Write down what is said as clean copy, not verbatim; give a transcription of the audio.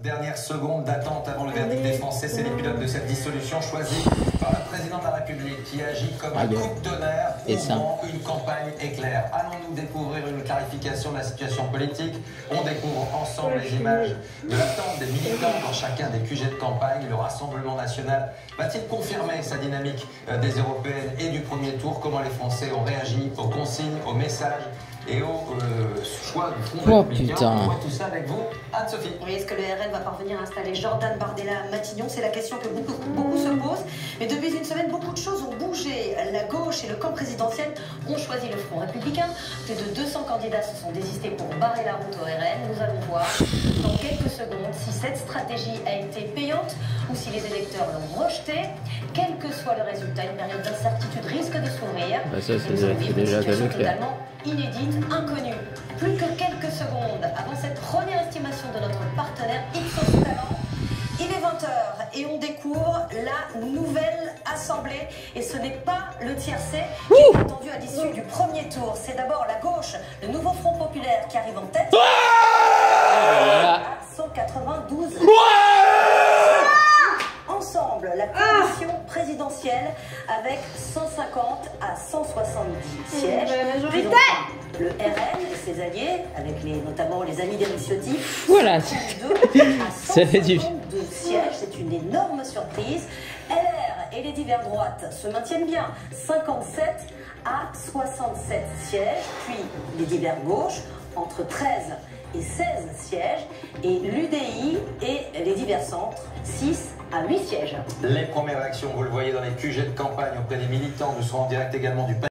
Dernière seconde d'attente avant le verdict des Français, c'est les pilotes de cette dissolution choisis par le président de la République qui agit comme un coup de tonnerre ouvrant une campagne éclair. Allons-nous découvrir une clarification de la situation politique? On découvre ensemble les images de l'attente des militants dans chacun des QG de campagne. Le Rassemblement national va-t-il confirmer sa dynamique des européennes et du premier tour? Comment les Français ont réagi aux consignes, aux messages et au choix du Front républicain? On voit tout ça avec vous, Anne-Sophie. Oui, est-ce que le RN va parvenir à installer Jordan Bardella à Matignon? C'est la question que beaucoup se posent. Mais depuis une semaine, beaucoup de choses ont bougé. La gauche et le camp présidentiel ont choisi le Front républicain. Plus de 200 candidats se sont désistés pour barrer la route au RN. Nous allons voir dans quelques secondes si cette stratégie a été payante ou si les électeurs l'ont rejetée. Quel que soit le résultat, une période d'incertitude risque de s'ouvrir. Ça, c'est déjà totalement inédite, inconnue. Plus que quelques secondes avant cette première estimation de notre partenaire Ipsos Talent. Il est 20h et on découvre la nouvelle assemblée. Et ce n'est pas le tiercé qui est attendu à l'issue du premier tour. C'est d'abord la gauche, le nouveau Front populaire qui arrive en tête à 192. Ensemble, la coalition présidentielle avec 150 à 170 sièges. Le RN et ses alliés, avec notamment les amis d'Éric Ciotti, voilà. Ça fait du sièges, c'est une énorme surprise. LR et les divers droites se maintiennent bien, 57 à 67 sièges, puis les divers gauches, entre 13 et 16 sièges, et l'UDI et les divers centres, 6 à 8 sièges. Les premières réactions, vous le voyez dans les QG de campagne auprès des militants. Nous serons en direct également du